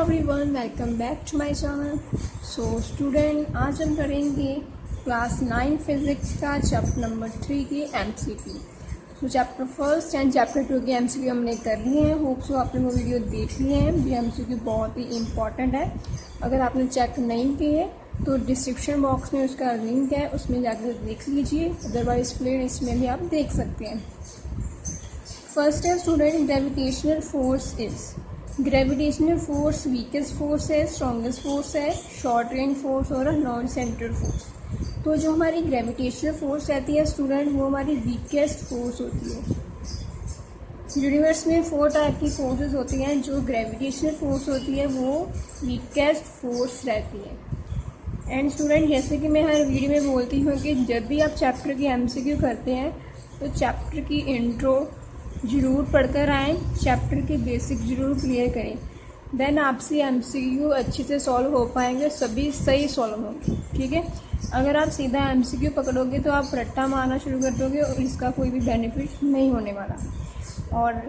Everyone, welcome back to my channel. So student, आज हम करेंगे क्लास 9 फिजिक्स का चैप्टर नंबर 3 की MCQ. So chapter first and chapter 2 की एमसीक्यू हमने कर लिए हैं। होप सो आपने वो वीडियो देख लिए हैं। ये एमसीक्यू बहुत ही इंपॉर्टेंट है। अगर आपने चेक नहीं किए तो डिस्क्रिप्शन बॉक्स में उसका लिंक है, उसमें जाकर देख लीजिए। अदरवाइज प्ले इसमें भी आप देख सकते हैं। फर्स्ट है student, gravitational force is. Gravitational force weakest force है, स्ट्रॉन्गेस्ट फोर्स है, शॉर्ट रेंज फोर्स और नॉन सेंटर फोर्स। तो जो हमारी ग्रेविटेशनल फोर्स रहती है स्टूडेंट, वो हमारी वीकेस्ट फोर्स होती है। यूनिवर्स में 4 टाइप की फोर्सेस होती हैं। जो ग्रेविटेशनल फोर्स होती है वो वीकेस्ट फोर्स रहती है। एंड स्टूडेंट, जैसे कि मैं हर वीडियो में बोलती हूँ कि जब भी आप चैप्टर की एमसीक्यू करते हैं तो चैप्टर की इंट्रो ज़रूर पढ़कर आएँ, चैप्टर के बेसिक ज़रूर क्लियर करें। देन आपसे एमसीक्यू अच्छे से सॉल्व हो पाएंगे, सभी सही सॉल्व होंगे। ठीक है, अगर आप सीधा एमसीक्यू पकड़ोगे तो आप रट्टा मारना शुरू कर दोगे और इसका कोई भी बेनिफिट नहीं होने वाला। और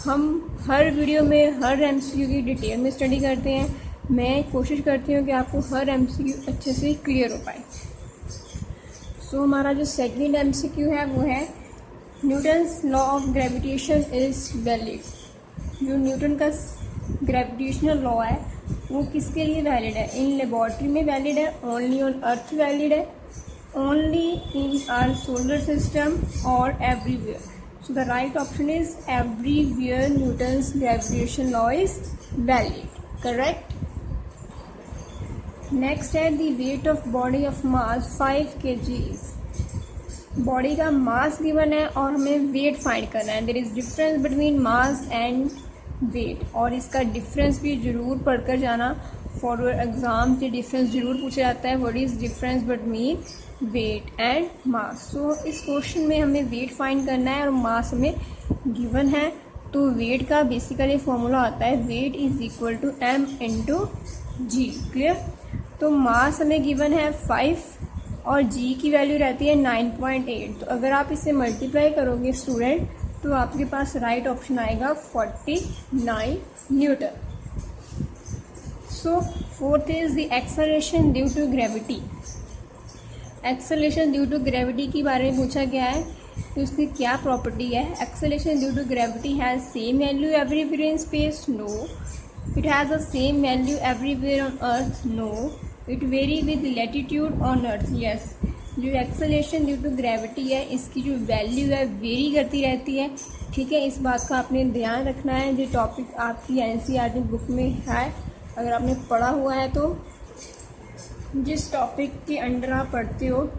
हम हर वीडियो में हर एमसीक्यू की डिटेल में स्टडी करते हैं। मैं कोशिश करती हूँ कि आपको हर एमसीक्यू अच्छे से क्लियर हो पाए। सो हमारा जो सेकंड एमसीक्यू है वो है Newton's law of gravitation is valid. जो न्यूटन का ग्रेविटेशनल लॉ है वो किसके लिए वैलिड है? इन लेबॉर्ट्री में वैलिड है, ओनली ऑन अर्थ वैलिड है, only in our solar system और everywhere. So the right option is everywhere Newton's gravitation law is valid. Correct. Next है the weight of body of mass 5 kg। Body का mass given है और हमें wait find करना है। There is difference between mass and weight, और इसका difference भी जरूर पढ़कर जाना। फॉर एग्जाम के डिफरेंस जरूर पूछा जाता है, what is difference between weight and mass. So इस क्वेश्चन में हमें वेट फाइंड करना है और मास हमें गिवन है। तो वेट का बेसिकली फॉर्मूला आता है weight is equal to m into g. Clear. तो मास हमें गिवन है 5 और जी की वैल्यू रहती है 9.8। तो अगर आप इसे मल्टीप्लाई करोगे स्टूडेंट तो आपके पास राइट ऑप्शन आएगा 49 newton. So fourth is the acceleration due to gravity. Acceleration due to gravity के बारे में पूछा गया है तो उसकी क्या प्रॉपर्टी है? Acceleration due to gravity has same value everywhere in space? No. It has the same value everywhere on earth? No. It vary with latitude on earth? Yes. जो एक्सेलरेशन ड्यू टू ग्रेविटी है इसकी जो value है very करती रहती है। ठीक है, इस बात का आपने ध्यान रखना है। जो टॉपिक आपकी एनसीईआरटी बुक में है, अगर आपने पढ़ा हुआ है तो जिस टॉपिक के अंडर आप पढ़ते हो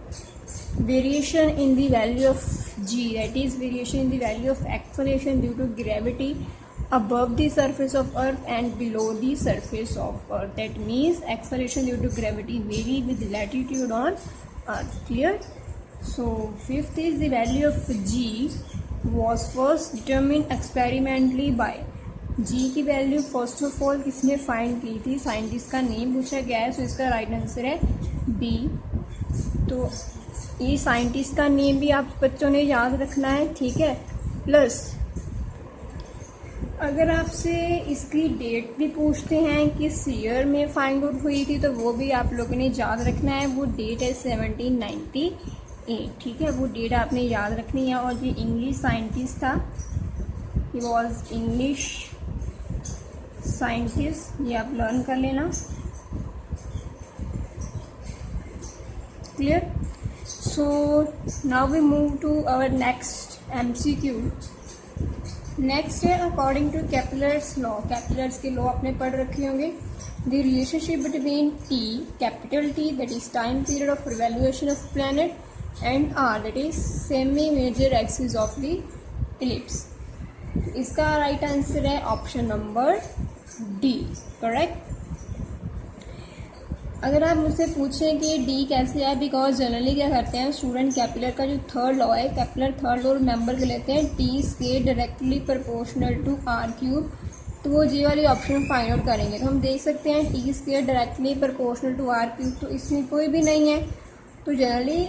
variation in the value of g, that is variation in the value of acceleration due to gravity above the surface of earth and below the surface of earth. That means acceleration due to gravity vary with latitude on earth. Clear? So fifth is the value of g was first determined experimentally by। g की value first of all किसने find की थी? Scientist का name पूछा गया है। सो इसका right answer है बी। तो ये साइंटिस्ट का नेम भी आप बच्चों ने याद रखना है। ठीक है। प्लस अगर आपसे इसकी डेट भी पूछते हैं किस ईयर में फाइंड आउट हुई थी तो वो भी आप लोगों ने याद रखना है। वो डेट है 1798। ठीक है, वो डेट आपने याद रखनी है। और ये इंग्लिश साइंटिस्ट था, ही वॉज इंग्लिश साइंटिस्ट, ये आप लर्न कर लेना। Clear. So now we move to our next MCQ. Next है according to Kepler's law. Kepler's के लॉ आपने पढ़ रखे होंगे। The relationship between T, capital T, that is time period of revolution of planet, and R, that is semi major axis of the ellipse. इसका right answer है option number D. Correct. अगर आप मुझसे पूछें कि डी कैसे है, because generally क्या करते हैं स्टूडेंट, कैपिलर का जो थर्ड लॉ है, कैपिलर थर्ड लॉ रिमेंबर कर लेते हैं T square directly proportional to R cube. तो वो जी वाली ऑप्शन फाइंड आउट करेंगे तो हम देख सकते हैं T square directly proportional to R cube, तो इसमें कोई भी नहीं है। तो जनरली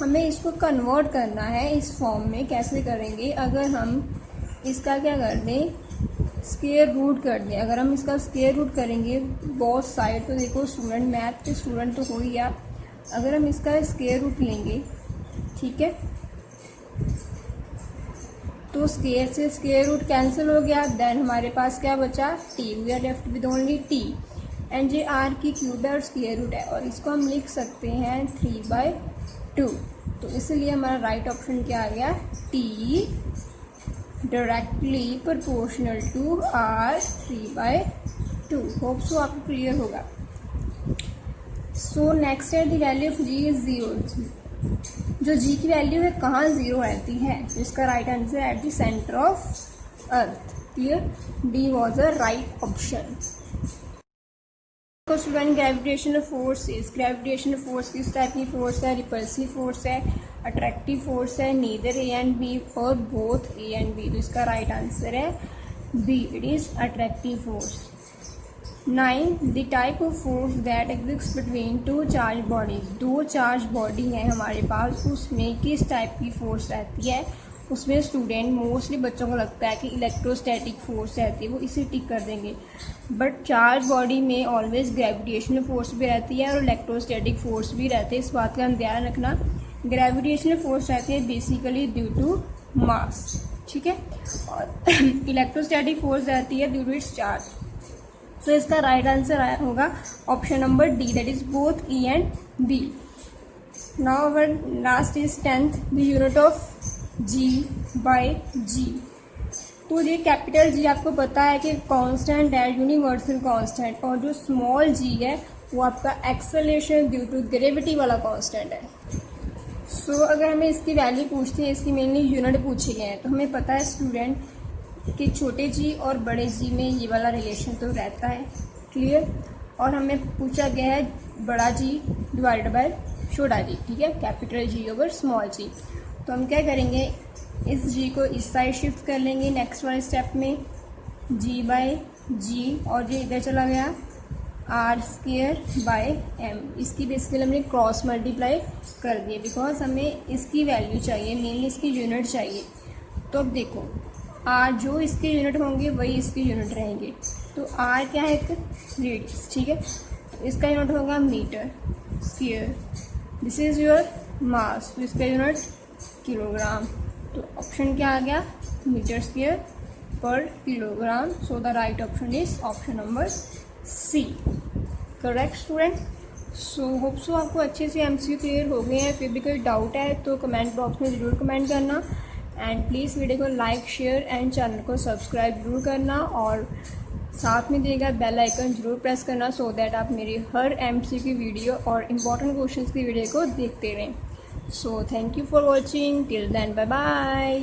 हमें इसको कन्वर्ट करना है इस फॉर्म में। कैसे करेंगे? अगर हम इसका क्या कर दें, स्क्वायर रूट कर दें। अगर हम इसका स्क्वायर रूट करेंगे बोथ साइड, तो देखो स्टूडेंट, मैथ के स्टूडेंट तो हो ही गया, अगर हम इसका स्क्वायर रूट लेंगे, ठीक है, तो स्क्वायर से स्क्वायर रूट कैंसिल हो गया, देन हमारे पास क्या बचा, T, we are left with only T, and ये आर की क्यूब है और स्क्वायर रूट है, और इसको हम लिख सकते हैं 3/2। तो इसलिए हमारा राइट ऑप्शन क्या आ गया, T directly proportional to R 3/2। Hope so आपको क्लियर होगा। सो नेक्स्ट है the value of g is 0। जो जी की वैल्यू है कहाँ 0 रहती है, तो इसका राइट आंसर है at the centre of earth. Clear, D was a right option. Student, gravitational force किस टाइप की फोर्स है, रिपल्सिव फोर्स है, अट्रैक्टिव फोर्स है, नीदर ए एंड बी और बोथ ए एंड बी। तो इसका राइट आंसर है B, it is attractive force. 9, the type of force that exist between two charge bodies. दो charge body है हमारे पास, उसमें किस टाइप की फोर्स रहती है। उसमें स्टूडेंट मोस्टली बच्चों को लगता है कि इलेक्ट्रोस्टैटिक फोर्स रहती है, वो इसे टिक कर देंगे, बट चार्ज बॉडी में ऑलवेज ग्रेविटेशनल फोर्स भी रहती है और इलेक्ट्रोस्टैटिक फोर्स भी रहते हैं। इस बात का हम ध्यान रखना। ग्रेविटेशनल फोर्स रहती है बेसिकली ड्यू टू मास, ठीक है, और इलेक्ट्रोस्टैटिक फोर्स रहती है due to its charge. So इसका राइट आंसर होगा option number D, that is both E and B. Now our last is 10th, the unit of G by G. तो ये capital G आपको पता है कि कांस्टेंट है, यूनिवर्सल कांस्टेंट, और जो स्मॉल जी है वो आपका एक्सेलरेशन ड्यू टू ग्रेविटी वाला कांस्टेंट है। सो अगर हमें इसकी वैल्यू पूछती है, इसकी मेनली यूनिट पूछे गए हैं, तो हमें पता है स्टूडेंट कि छोटे जी और बड़े जी में ये वाला रिलेशन तो रहता है। क्लियर, और हमें पूछा गया है बड़ा जी डिवाइडेड बाय छोटा जी, ठीक है, कैपिटल जी ओवर स्मॉल जी। तो हम क्या करेंगे, इस जी को इस साइड शिफ्ट कर लेंगे नेक्स्ट वाले स्टेप में, जी बाय जी, और ये इधर चला गया आर स्क्वायर बाय एम। इसकी बेसिकली हमने क्रॉस मल्टीप्लाई कर दिए, बिकॉज हमें इसकी वैल्यू चाहिए, मेनली इसकी यूनिट चाहिए। तो अब देखो, आर जो इसके यूनिट होंगे वही इसके यूनिट रहेंगे। तो आर क्या है, एक रेडियस, ठीक है, तो इसका यूनिट होगा metre square. This is your mass, तो इसका यूनिट किलोग्राम। तो ऑप्शन क्या आ गया, मीटर स्क्वायर पर kilogram. So the right option is option number C. Correct student. So hope so आपको अच्छे से एमसीक्यू क्लियर हो गए हैं। फिर भी कोई डाउट है तो कमेंट बॉक्स में ज़रूर कमेंट करना, एंड प्लीज़ वीडियो को लाइक शेयर एंड चैनल को सब्सक्राइब जरूर करना, और साथ में दिएगा बेल आइकन जरूर प्रेस करना, सो दैट आप मेरी हर एमसीक्यू वीडियो और इम्पोर्टेंट क्वेश्चंस की वीडियो को देखते रहें। So thank you for watching, till then bye bye.